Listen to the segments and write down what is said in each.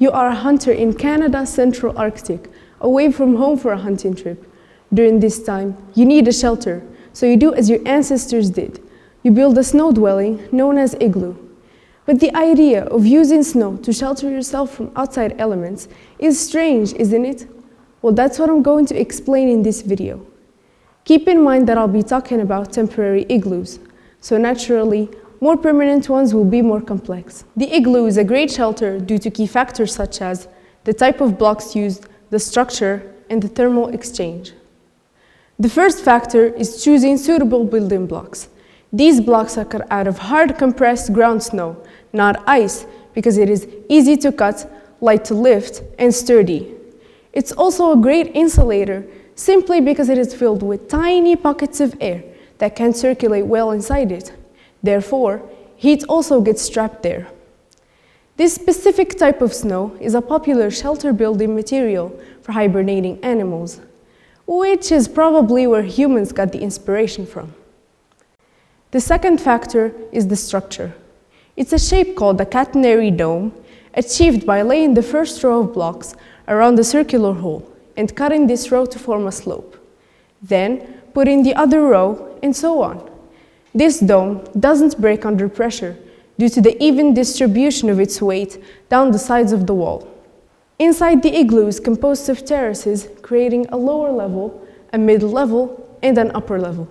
You are a hunter in Canada's Central Arctic, away from home for a hunting trip. During this time, you need a shelter, so you do as your ancestors did. You build a snow dwelling known as igloo. But the idea of using snow to shelter yourself from outside elements is strange, isn't it? Well, that's what I'm going to explain in this video. Keep in mind that I'll be talking about temporary igloos, so naturally, more permanent ones will be more complex. The igloo is a great shelter due to key factors such as the type of blocks used, the structure, and the thermal exchange. The first factor is choosing suitable building blocks. These blocks are cut out of hard compressed ground snow, not ice, because it is easy to cut, light to lift, and sturdy. It's also a great insulator simply because it is filled with tiny pockets of air that can circulate well inside it. Therefore, heat also gets trapped there. This specific type of snow is a popular shelter building material for hibernating animals, which is probably where humans got the inspiration from. The second factor is the structure. It's a shape called a catenary dome, achieved by laying the first row of blocks around the circular hole and cutting this row to form a slope. Then, putting the other row, and so on. This dome doesn't break under pressure due to the even distribution of its weight down the sides of the wall. Inside the igloo is composed of terraces, creating a lower level, a middle level, and an upper level.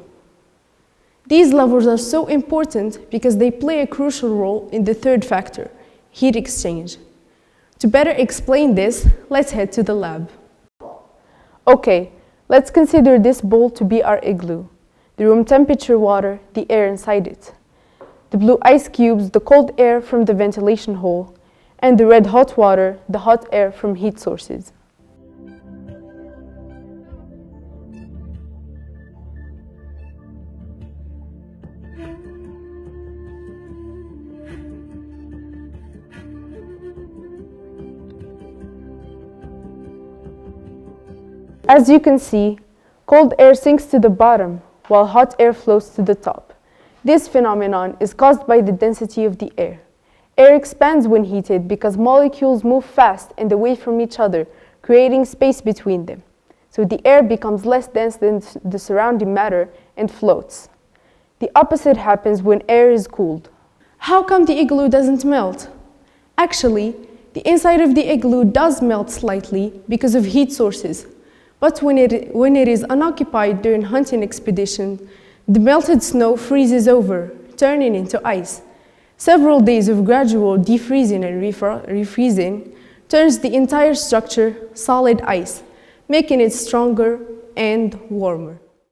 These levels are so important because they play a crucial role in the third factor, heat exchange. To better explain this, let's head to the lab. Okay, let's consider this bowl to be our igloo. The room temperature water, the air inside it. The blue ice cubes, the cold air from the ventilation hole, and the red hot water, the hot air from heat sources. As you can see, cold air sinks to the bottom, while hot air flows to the top. This phenomenon is caused by the density of the air. Air expands when heated because molecules move fast and away from each other, creating space between them. So the air becomes less dense than the surrounding matter and floats. The opposite happens when air is cooled. How come the igloo doesn't melt? Actually, the inside of the igloo does melt slightly because of heat sources. But when it is unoccupied during hunting expeditions, the melted snow freezes over, turning into ice. Several days of gradual defreezing and refreezing turns the entire structure solid ice, making it stronger and warmer.